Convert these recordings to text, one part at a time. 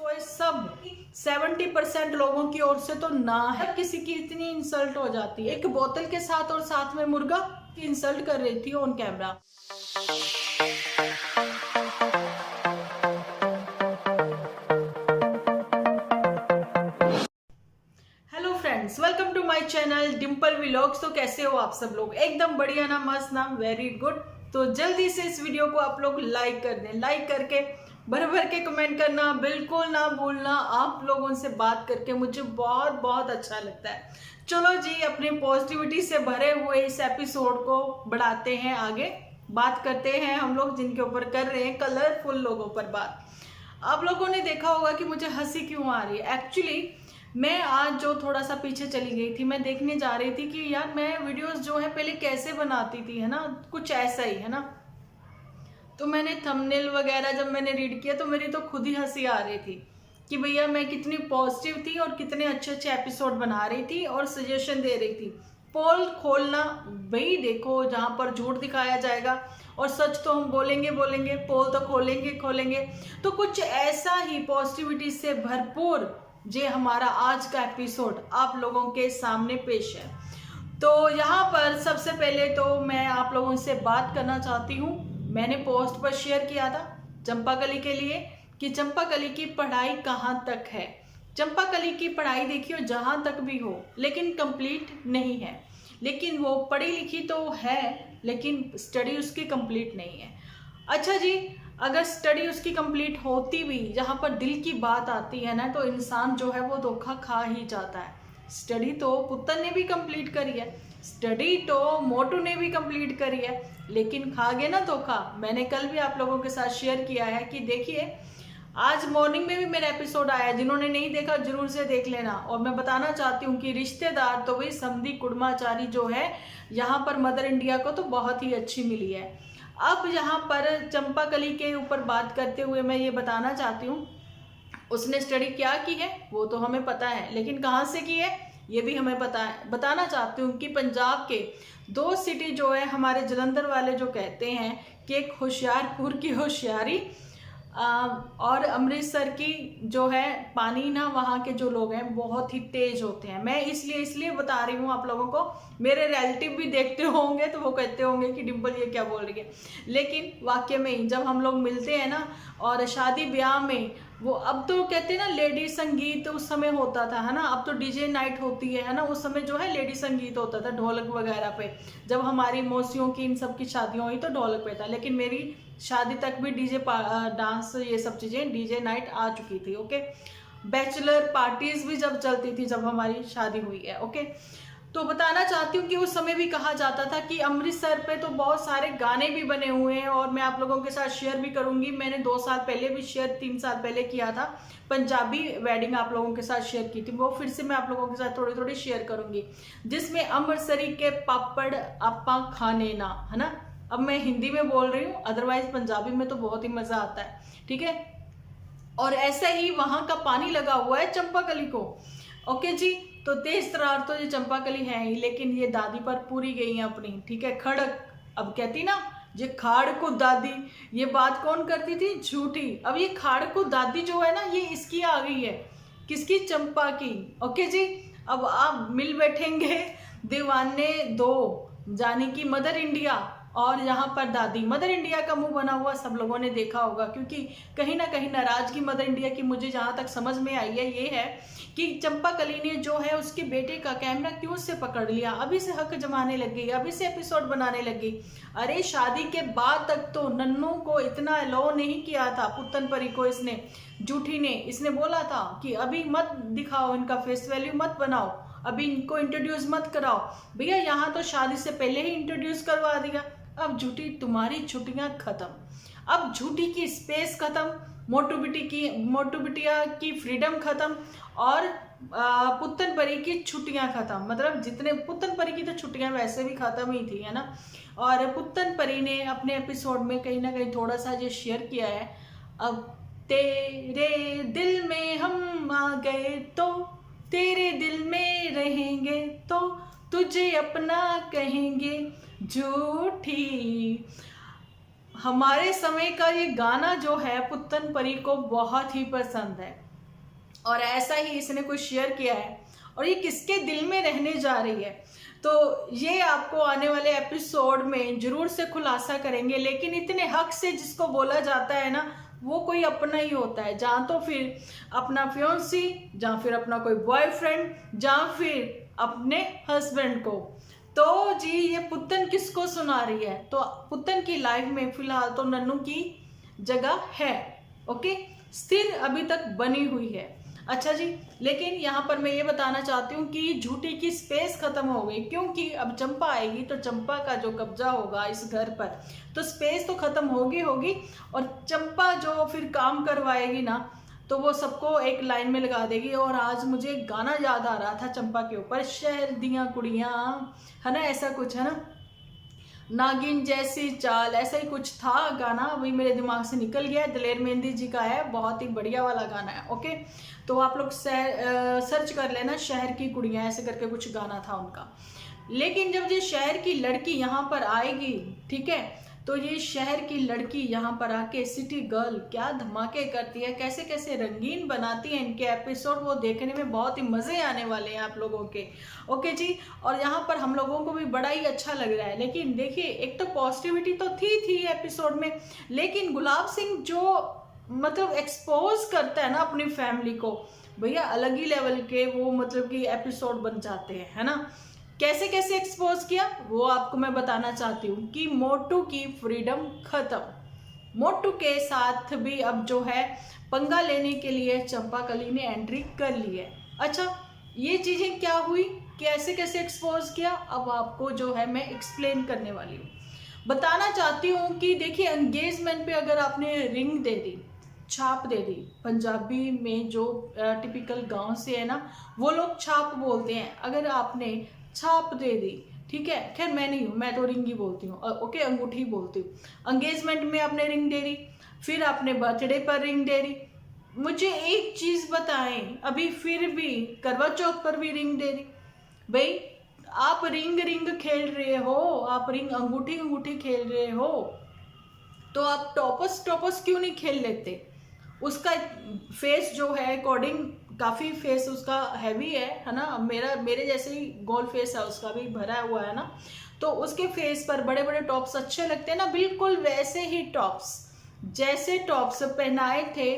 सोए सब 70% लोगों की ओर से तो ना है। किसी की इतनी इंसल्ट हो जाती है, एक बोतल के साथ और साथ में मुर्गा की इंसल्ट कर रही थी on camera. Hello friends, welcome to my channel Dimple vlogs. तो कैसे हो आप सब लोग? एकदम बढ़िया ना, मस्त ना, वेरी गुड। तो जल्दी से इस वीडियो को आप लोग लाइक कर दें, लाइक करके भर भर के कमेंट करना बिल्कुल ना भूलना। आप लोगों से बात करके मुझे बहुत बहुत अच्छा लगता है। चलो जी, अपनी पॉजिटिविटी से भरे हुए इस एपिसोड को बढ़ाते हैं आगे। बात करते हैं हम लोग जिनके ऊपर कर रहे हैं कलरफुल लोगों पर बात। आप लोगों ने देखा होगा कि मुझे हंसी क्यों आ रही है। एक्चुअली मैं आज जो थोड़ा सा पीछे चली गई थी, मैं देखने जा रही थी कि यार मैं वीडियोस जो है पहले कैसे बनाती थी, है ना, कुछ ऐसा ही है ना। तो मैंने थंबनेल वगैरह जब मैंने रीड किया तो मेरी तो खुद ही हंसी आ रही थी कि भैया मैं कितनी पॉजिटिव थी और कितने अच्छे अच्छे एपिसोड बना रही थी और सजेशन दे रही थी। पोल खोलना, भाई देखो जहां पर झूठ दिखाया जाएगा और सच तो हम बोलेंगे बोलेंगे, पोल तो खोलेंगे खोलेंगे। तो कुछ ऐसा ही पॉजिटिविटी से भरपूर जे हमारा आज का एपिसोड आप लोगों के सामने पेश है। तो यहाँ पर सबसे पहले तो मैं आप लोगों से बात करना चाहती हूँ। मैंने पोस्ट पर शेयर किया था चंपाकली के लिए कि चंपाकली की पढ़ाई कहाँ तक है। चंपाकली की पढ़ाई देखियो जहाँ तक भी हो, लेकिन कंप्लीट नहीं है। लेकिन वो पढ़ी लिखी तो है, लेकिन स्टडी उसकी कंप्लीट नहीं है। अच्छा जी, अगर स्टडी उसकी कंप्लीट होती भी, जहाँ पर दिल की बात आती है ना, तो इंसान जो है वो धोखा खा ही जाता है। स्टडी तो पुत्तन ने भी कंप्लीट करी है, स्टडी तो मोटू ने भी कंप्लीट करी है, लेकिन खा गए ना धोखा। मैंने कल भी आप लोगों के साथ शेयर किया है कि देखिए आज मॉर्निंग में भी मेरा एपिसोड आया, जिन्होंने नहीं देखा जरूर से देख लेना। और मैं बताना चाहती हूँ कि रिश्तेदार तो वही समधी कुड़माचारी जो है यहाँ पर मदर इंडिया को तो बहुत ही अच्छी मिली है। अब यहाँ पर चंपाकली के ऊपर बात करते हुए मैं ये बताना चाहती हूँ, उसने स्टडी क्या की है वो तो हमें पता है, लेकिन कहाँ से की है ये भी हमें पता है। बताना चाहती हूँ कि पंजाब के दो सिटी जो है, हमारे जलंधर वाले जो कहते हैं कि एक होशियारपुर की होशियारी और अमृतसर की जो है पानी ना, वहाँ के जो लोग हैं बहुत ही तेज होते हैं। मैं इसलिए बता रही हूँ आप लोगों को। मेरे रिलेटिव भी देखते होंगे तो वो कहते होंगे कि डिम्पल ये क्या बोल रही है, लेकिन वाकई में ही जब हम लोग मिलते हैं ना, और शादी ब्याह में वो, अब तो कहते हैं ना लेडी संगीत उस समय होता था, है ना। अब तो डीजे नाइट होती है ना। उस समय जो है लेडी संगीत होता था ढोलक वगैरह पे। जब हमारी मौसियों की इन सब की शादियां हुई तो ढोलक पे था, लेकिन मेरी शादी तक भी डीजे डांस ये सब चीजें डीजे नाइट आ चुकी थी। ओके, बैचलर पार्टीज भी जब चलती थी जब हमारी शादी हुई है। ओके, तो बताना चाहती हूँ कि उस समय भी कहा जाता था कि अमृतसर पे तो बहुत सारे गाने भी बने हुए हैं, और मैं आप लोगों के साथ शेयर भी करूंगी। मैंने 2 साल पहले भी शेयर, 3 साल पहले किया था, पंजाबी वेडिंग आप लोगों के साथ शेयर की थी। वो फिर से मैं आप लोगों के साथ थोड़ी थोड़ी शेयर करूंगी, जिसमें अमृतसरी के पापड़ आपा खाने ना, है ना। अब मैं हिंदी में बोल रही हूँ, अदरवाइज पंजाबी में तो बहुत ही मजा आता है, ठीक है। और ऐसा ही वहां का पानी लगा हुआ है चंपाकली को। ओके जी, तो तेज तरार तो ये चंपाकली है ही, लेकिन ये दादी पर पूरी गई है अपनी, ठीक है। खड़क, अब कहती ना ये खाड़ को दादी, ये बात कौन करती थी? झूठी। अब ये खाड़ को दादी जो है ना, ये इसकी आ गई है, किसकी? चंपा की। ओके जी, अब आप मिल बैठेंगे दीवाने दो, जानी की मदर इंडिया और यहाँ पर दादी। मदर इंडिया का मुंह बना हुआ सब लोगों ने देखा होगा, क्योंकि कहीं ना कहीं नाराजगी मदर इंडिया की मुझे जहां तक समझ में आई है ये है कि चंपाकली ने जो है उसके बेटे का कैमरा क्यों से पकड़ लिया, अभी से हक जमाने लग गई, अभी से एपिसोड बनाने लग गई। अरे शादी के बाद तक तो नन्नू को इतना अलाउ नहीं किया था, पुत्तन परी को इसने, जूठी ने, इसने बोला था कि अभी मत दिखाओ, इनका फेस वैल्यू मत बनाओ, अभी इनको इंट्रोड्यूस मत कराओ। भैया यहाँ तो शादी से पहले ही इंट्रोड्यूस करवा दिया। अब झूठी तुम्हारी छुट्टियां खत्म, अब झूठी की स्पेस खत्म, मोटू बिटिया की फ्रीडम खत्म, और पुत्तन परी की छुट्टियां खत्म। मतलब जितने पुत्तन परी की तो छुट्टियां वैसे भी खत्म ही थी, है ना। और पुत्तन परी ने अपने एपिसोड में कहीं ना कहीं थोड़ा सा ये शेयर किया है, अब तेरे दिल में हम आ गए तो तेरे दिल में रहेंगे, तो तुझे अपना कहेंगे झूठी। हमारे समय का ये गाना जो है पुत्तन परी को बहुत ही पसंद है। और ऐसा ही इसने कुछ शेयर किया है और ये किसके दिल में रहने जा रही है, तो ये आपको आने वाले एपिसोड में जरूर से खुलासा करेंगे। लेकिन इतने हक से जिसको बोला जाता है ना, वो कोई अपना ही होता है, जहाँ तो फिर अपना फियोंसी, जहाँ फिर अपना कोई बॉयफ्रेंड, जहाँ फिर अपने हस्बैंड को। तो जी ये पुतन किसको सुना रही है, तो पुतन की लाइफ में फिलहाल तो नन्नू की जगह है, ओके, स्थिर अभी तक बनी हुई है। अच्छा जी, लेकिन यहाँ पर मैं ये बताना चाहती हूँ कि झूठी की स्पेस खत्म हो गई, क्योंकि अब चंपा आएगी तो चंपा का जो कब्जा होगा इस घर पर, तो स्पेस तो खत्म होगी और चंपा जो फिर काम करवाएगी ना, तो वो सबको एक लाइन में लगा देगी। और आज मुझे एक गाना याद आ रहा था चंपा के ऊपर, शहर दियां कुड़ियां, है ना, ऐसा कुछ है ना, नागिन जैसी चाल, ऐसा ही कुछ था गाना, अभी मेरे दिमाग से निकल गया। दलेर मेहंदी जी का है, बहुत ही बढ़िया वाला गाना है, ओके। तो आप लोग सर्च कर लेना, शहर की कुड़ियां ऐसे करके कुछ गाना था उनका। लेकिन जब ये शहर की लड़की यहाँ पर आएगी, ठीक है, तो ये शहर की लड़की यहाँ पर आके सिटी गर्ल क्या धमाके करती है, कैसे कैसे रंगीन बनाती है इनके एपिसोड, वो देखने में बहुत ही मजे आने वाले हैं आप लोगों के, ओके जी। और यहाँ पर हम लोगों को भी बड़ा ही अच्छा लग रहा है। लेकिन देखिए, एक तो पॉजिटिविटी तो थी एपिसोड में, लेकिन गुलाब सिंह जो मतलब एक्सपोज करता है ना अपनी फैमिली को, भैया अलग ही लेवल के वो मतलब कि एपिसोड बन जाते हैं, है ना। कैसे कैसे एक्सपोज किया वो आपको मैं बताना चाहती हूँ कि मोटू की फ्रीडम खत्म, मोटू के साथ भी अब जो है पंगा लेने के लिए चंपाकली ने एंट्री कर ली है। अच्छा, ये चीजें क्या हुई, कैसे कैसे एक्सपोज किया, अब आपको जो है मैं एक्सप्लेन करने वाली हूँ। बताना चाहती हूँ कि देखिए, एंगेजमेंट पे अगर आपने रिंग दे दी, छाप दे दी, पंजाबी में जो टिपिकल गांव से है ना, वो लोग छाप बोलते हैं, अगर आपने छाप दे दी, ठीक है, खैर मैं नहीं हूँ, मैं तो रिंग ही बोलती हूँ, ओके, अंगूठी बोलती हूँ। एंगेजमेंट में आपने रिंग दे दी, फिर आपने बर्थडे पर रिंग दे दी। मुझे एक चीज बताएं, अभी फिर भी करवा चौथ पर भी रिंग दे दी। भाई आप रिंग खेल रहे हो, आप रिंग अंगूठी खेल रहे हो, तो आप टॉपस क्यों नहीं खेल लेते। उसका फेस जो है अकॉर्डिंग, काफी फेस उसका हैवी है ना, मेरे जैसे ही गोल फेस है, उसका भी भरा हुआ है ना, तो उसके फेस पर बड़े बड़े टॉप्स अच्छे लगते हैं ना, बिल्कुल वैसे ही टॉप्स, जैसे टॉप्स पहनाए थे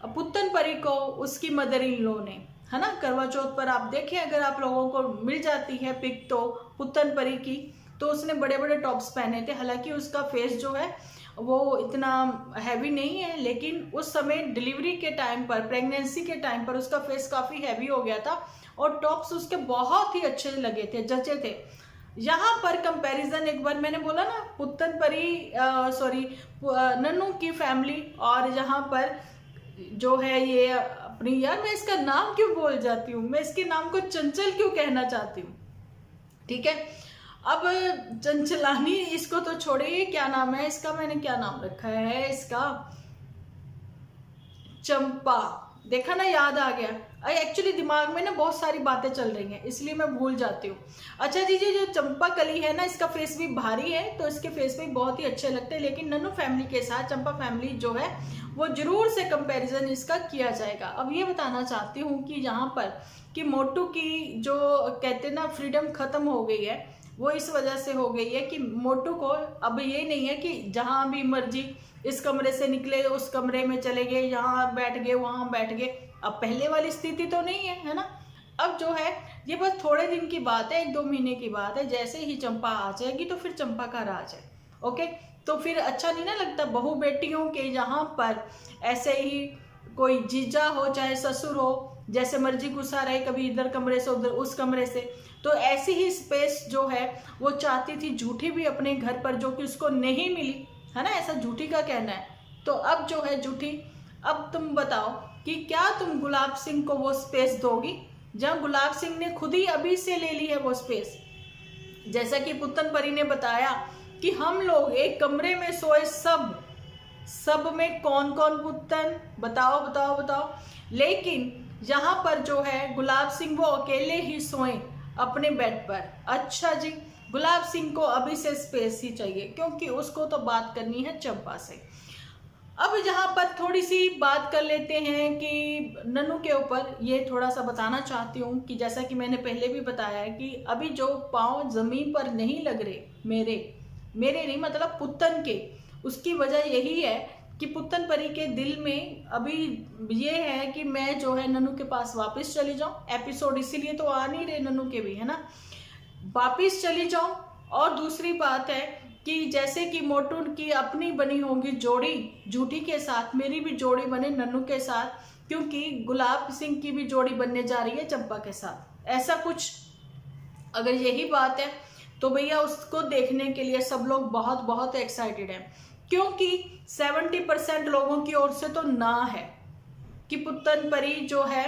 पुत्तन परी को उसकी मदर इन लॉ ने, है ना। करवा चौथ पर आप देखें, अगर आप लोगों को मिल जाती है पिक तो पुत्तन परी की, तो उसने बड़े बड़े टॉप्स पहने थे। हालांकि उसका फेस जो है वो इतना हैवी नहीं है, लेकिन उस समय डिलीवरी के टाइम पर, प्रेगनेंसी के टाइम पर उसका फेस काफ़ी हैवी हो गया था और टॉप्स उसके बहुत ही अच्छे लगे थे, जचे थे। यहाँ पर कंपैरिजन, एक बार मैंने बोला ना पुत्तन परी सॉरी नन्नू की फैमिली, और यहाँ पर जो है ये अपनी, यार मैं इसका नाम क्यों बोल जाती हूँ, मैं इसके नाम को चंचल क्यों कहना चाहती हूँ, ठीक है। अब चंचलानी, इसको तो छोड़िए, क्या नाम है इसका, मैंने क्या नाम रखा है इसका, चंपा, देखा ना, याद आ गया। एक्चुअली दिमाग में ना बहुत सारी बातें चल रही हैं, इसलिए मैं भूल जाती हूँ। अच्छा जी, जो चंपा कली है ना, इसका फेस भी भारी है, तो इसके फेस भी बहुत ही अच्छे लगते हैं। लेकिन नन्नू फैमिली के साथ चंपा फैमिली जो है वो जरूर से कंपैरिजन इसका किया जाएगा। अब ये बताना चाहती हूँ कि यहाँ पर कि मोटू की जो कहते हैं ना फ्रीडम खत्म हो गई है, वो इस वजह से हो गई है कि मोटू को अब ये नहीं है कि जहां भी मर्जी इस कमरे से निकले उस कमरे में चले गए, यहाँ बैठ गए वहां बैठ गए। अब पहले वाली स्थिति तो नहीं है ना। अब जो है ये बस थोड़े दिन की बात है, 1-2 महीने की बात है। जैसे ही चंपा आ जाएगी तो फिर चंपा का राज है, ओके। तो फिर अच्छा नहीं ना लगता बहू बेटियों के यहाँ पर ऐसे ही कोई जीजा हो चाहे ससुर हो, जैसे मर्जी घुसा रहे, कभी इधर कमरे से उधर उस कमरे से। तो ऐसी ही स्पेस जो है वो चाहती थी झूठी भी अपने घर पर, जो कि उसको नहीं मिली, है ना, ऐसा झूठी का कहना है। तो अब जो है झूठी, अब तुम बताओ कि क्या तुम गुलाब सिंह को वो स्पेस दोगी, जहाँ गुलाब सिंह ने खुद ही अभी से ले ली है वो स्पेस। जैसा कि पुत्तन परी ने बताया कि हम लोग एक कमरे में सोए, सब में कौन कौन पुत्तन, बताओ बताओ बताओ। लेकिन यहाँ पर जो है गुलाब सिंह वो अकेले ही सोए अपने बेड पर। अच्छा जी, गुलाब सिंह को अभी से स्पेस ही चाहिए, क्योंकि उसको तो बात करनी है चंपा से। अब यहाँ पर थोड़ी सी बात कर लेते हैं कि नन्नू के ऊपर ये थोड़ा सा बताना चाहती हूँ कि जैसा कि मैंने पहले भी बताया है कि अभी जो पाँव जमीन पर नहीं लग रहे मेरे मेरे नहीं मतलब पुत्तन के, उसकी वजह यही है कि पुत्तन परी के दिल में अभी ये है कि मैं जो है नन्नू के पास वापस चली जाऊं। एपिसोड इसीलिए तो आ नहीं रहे नन्नू के भी, है ना, वापस चली जाऊं। और दूसरी बात है कि जैसे कि मोटू की अपनी बनी होगी जोड़ी झूठी के साथ, मेरी भी जोड़ी बने नन्नू के साथ, क्योंकि गुलाब सिंह की भी जोड़ी बनने जा रही है चंपा के साथ। ऐसा कुछ अगर यही बात है तो भैया उसको देखने के लिए सब लोग बहुत बहुत एक्साइटेड हैं, क्योंकि 70% लोगों की ओर से तो ना है कि पुत्तन परी जो है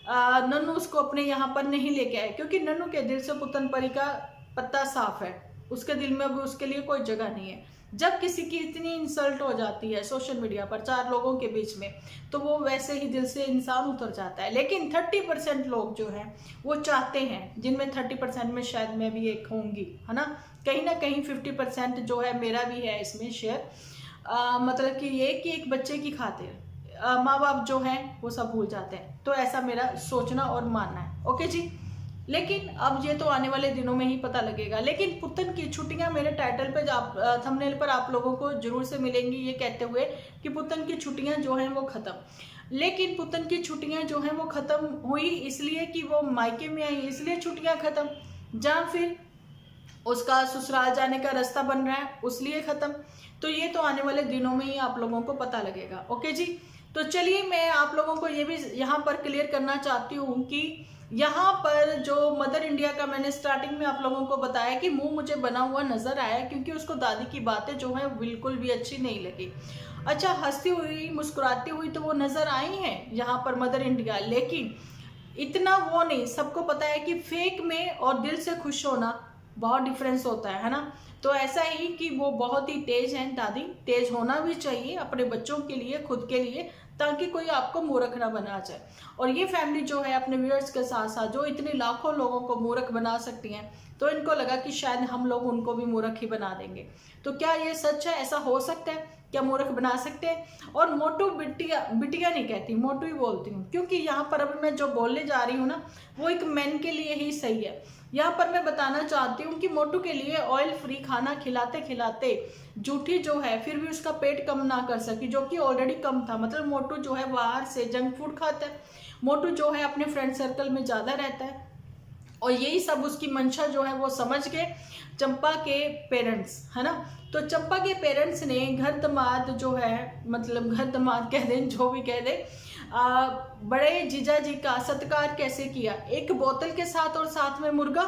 नन्नू उसको अपने यहाँ पर नहीं लेके आए, क्योंकि नन्नू के दिल से पुत्तन परी का पत्ता साफ है, उसके दिल में भी उसके लिए कोई जगह नहीं है। जब किसी की इतनी इंसल्ट हो जाती है सोशल मीडिया पर 4 लोगों के बीच में, तो वो वैसे ही दिल से इंसान उतर जाता है। लेकिन 30% लोग जो हैं वो चाहते हैं, जिनमें 30% में शायद मैं भी एक होंगी, है ना कहीं 50% जो है मेरा भी है इसमें शेयर। मतलब कि ये कि एक बच्चे की खातिर माँ बाप जो हैं वो सब भूल जाते हैं, तो ऐसा मेरा सोचना और मानना है। ओके जी, लेकिन अब ये तो आने वाले दिनों में ही पता लगेगा। लेकिन पुत्तन की छुट्टियां मेरे टाइटल पे थंबनेल पर आप लोगों को जरूर से मिलेंगी ये कहते हुए कि पुत्तन की छुट्टियां जो हैं वो खत्म। लेकिन पुत्तन की छुट्टियां जो हैं वो खत्म हुई इसलिए कि वो मायके में आई, इसलिए छुट्टियां खत्म, जहाँ फिर उसका ससुराल जाने का रास्ता बन रहा है उसलिए खत्म। तो ये तो आने वाले दिनों में ही आप लोगों को पता लगेगा। ओके जी, तो चलिए मैं आप लोगों को ये भी यहाँ पर क्लियर करना चाहती हूँ कि यहाँ पर जो मदर इंडिया का मैंने स्टार्टिंग में आप लोगों को बताया कि मुंह मुझे बना हुआ नजर आया, क्योंकि उसको दादी की बातें जो है बिल्कुल भी अच्छी नहीं लगी। अच्छा, हंसती हुई मुस्कुराती हुई तो वो नजर आई हैं यहाँ पर मदर इंडिया, लेकिन इतना वो नहीं। सबको पता है कि फेक में और दिल से खुश होना बहुत डिफरेंस होता है ना। तो ऐसा ही कि वो बहुत ही तेज हैं दादी, तेज होना भी चाहिए अपने बच्चों के लिए, खुद के लिए, ताकि कोई आपको मूर्ख ना बना जाए। और ये फैमिली जो है अपने व्यूअर्स के साथ साथ जो इतने लाखों लोगों को मूर्ख बना सकती हैं, तो इनको लगा कि शायद हम लोग उनको भी मूर्ख ही बना देंगे। तो क्या ये सच है? ऐसा हो सकता है? क्या मूर्ख बना सकते हैं? और मोटू बिटिया, बिटिया नहीं कहती, मोटू ही बोलती हूँ, क्योंकि यहाँ पर अभी मैं जो बोलने जा रही हूँ ना वो एक मैन के लिए ही सही है। यहाँ पर मैं बताना चाहती हूँ कि मोटू के लिए ऑयल फ्री खाना खिलाते खिलाते जूठी जो है फिर भी उसका पेट कम ना कर सकी, जो कि ऑलरेडी कम था। मतलब मोटू जो है बाहर से जंक फूड खाता है, मोटू जो है अपने फ्रेंड सर्कल में ज़्यादा रहता है, और यही सब उसकी मंशा जो है वो समझ गए चंपा के पेरेंट्स, है ना। तो चंपा के पेरेंट्स ने घर दामाद जो है, मतलब घर दामाद कह दें, जो भी कह दें, बड़े जीजा जी का सत्कार कैसे किया, एक बोतल के साथ और साथ में मुर्गा,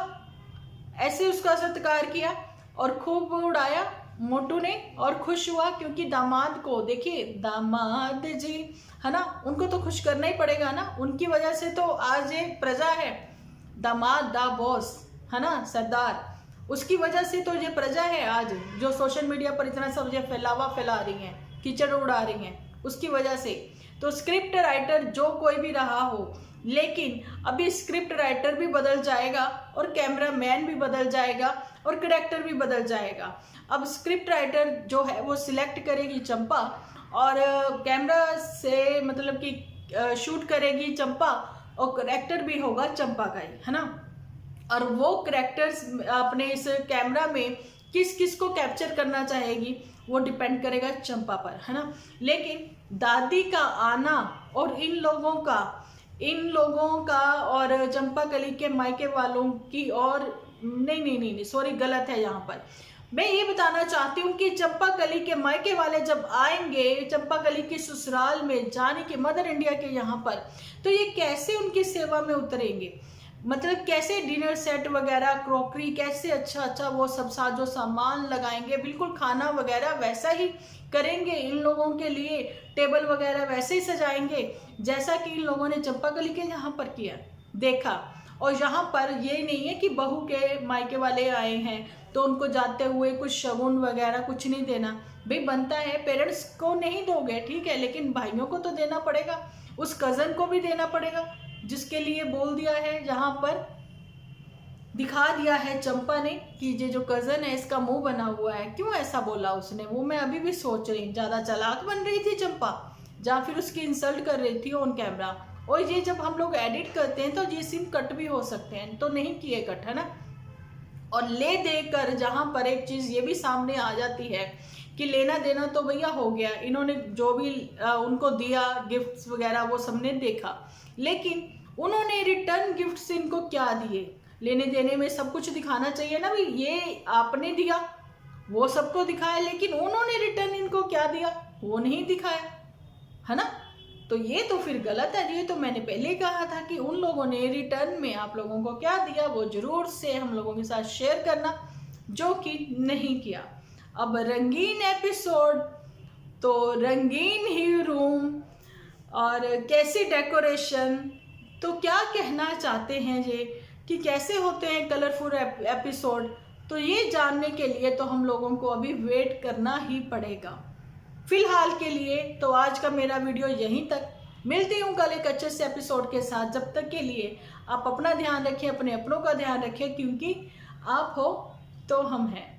ऐसे उसका सत्कार किया और खूब उड़ाया मोटू ने, और खुश हुआ क्योंकि दामाद को देखिए, दामाद जी है ना, उनको तो खुश करना ही पड़ेगा ना, उनकी वजह से तो आज ये प्रजा है। दामाद दा बॉस है ना, सरदार, उसकी वजह से तो ये प्रजा है आज, जो सोशल मीडिया पर इतना सब ये फैलावा फैला रही हैं, कीचड़ उड़ा रही हैं, उसकी वजह से। तो स्क्रिप्ट राइटर जो कोई भी रहा हो, लेकिन अभी स्क्रिप्ट राइटर भी बदल जाएगा और कैमरा मैन भी बदल जाएगा और करेक्टर भी बदल जाएगा। अब स्क्रिप्ट राइटर जो है वो सिलेक्ट करेगी चंपा, और कैमरा से मतलब कि शूट करेगी चंपा, और करेक्टर भी होगा चंपा का ही, है ना। और वो करेक्टर्स अपने इस कैमरा में किस किस को कैप्चर करना चाहेगी वो डिपेंड करेगा चंपा पर, है ना। लेकिन दादी का आना और इन लोगों का और चंपा कली के मायके वालों की, और नहीं सॉरी, गलत है। यहाँ पर मैं ये बताना चाहती हूँ कि चंपा कली के मायके वाले जब आएंगे चंपा कली के ससुराल में, जाने के मदर इंडिया के यहाँ पर, तो ये कैसे उनकी सेवा में उतरेंगे, मतलब कैसे डिनर सेट वगैरह, क्रॉकरी, कैसे अच्छा वो सब साजो सामान लगाएंगे, बिल्कुल खाना वगैरह वैसा ही करेंगे इन लोगों के लिए, टेबल वगैरह वैसे ही सजाएंगे जैसा कि इन लोगों ने चंपा कली के यहाँ पर किया, देखा। और यहाँ पर ये नहीं है कि बहू के मायके वाले आए हैं तो उनको जाते हुए कुछ शगुन वगैरह कुछ नहीं देना। भाई बनता है, पेरेंट्स को नहीं दोगे ठीक है, लेकिन भाइयों को तो देना पड़ेगा, उस कज़न को भी देना पड़ेगा जिसके लिए बोल दिया है, जहाँ पर दिखा दिया है चंपा ने कि ये जो कज़न है इसका मुंह बना हुआ है। क्यों ऐसा बोला उसने, वो मैं अभी भी सोच रही हूँ। ज़्यादा चालाक बन रही थी चंपा, या फिर उसकी इंसल्ट कर रही थी ऑन कैमरा। और ये जब हम लोग एडिट करते हैं तो ये सीन कट भी हो सकते हैं, तो नहीं किए कट, है ना। और ले दे कर जहाँ पर एक चीज़ ये भी सामने आ जाती है कि लेना देना तो भैया हो गया, इन्होंने जो भी उनको दिया गिफ्ट्स वगैरह वो सबने देखा, लेकिन उन्होंने रिटर्न गिफ्ट्स इनको क्या दिए। लेने देने में सब कुछ दिखाना चाहिए ना भाई, ये आपने दिया वो सबको दिखाया, लेकिन उन्होंने रिटर्न इनको क्या दिया वो नहीं दिखाया, है ना। तो ये तो फिर गलत है। ये तो मैंने पहले ही कहा था कि उन लोगों ने रिटर्न में आप लोगों को क्या दिया वो जरूर से हम लोगों के साथ शेयर करना, जो कि नहीं किया। अब रंगीन एपिसोड, तो रंगीन ही रूम और कैसी डेकोरेशन, तो क्या कहना चाहते हैं ये कि कैसे होते हैं कलरफुल एपिसोड, तो ये जानने के लिए तो हम लोगों को अभी वेट करना ही पड़ेगा। फिलहाल के लिए तो आज का मेरा वीडियो यहीं तक। मिलती हूँ कल एक अच्छे से एपिसोड के साथ। जब तक के लिए आप अपना ध्यान रखें, अपने अपनों का ध्यान रखें, क्योंकि आप हो तो हम हैं।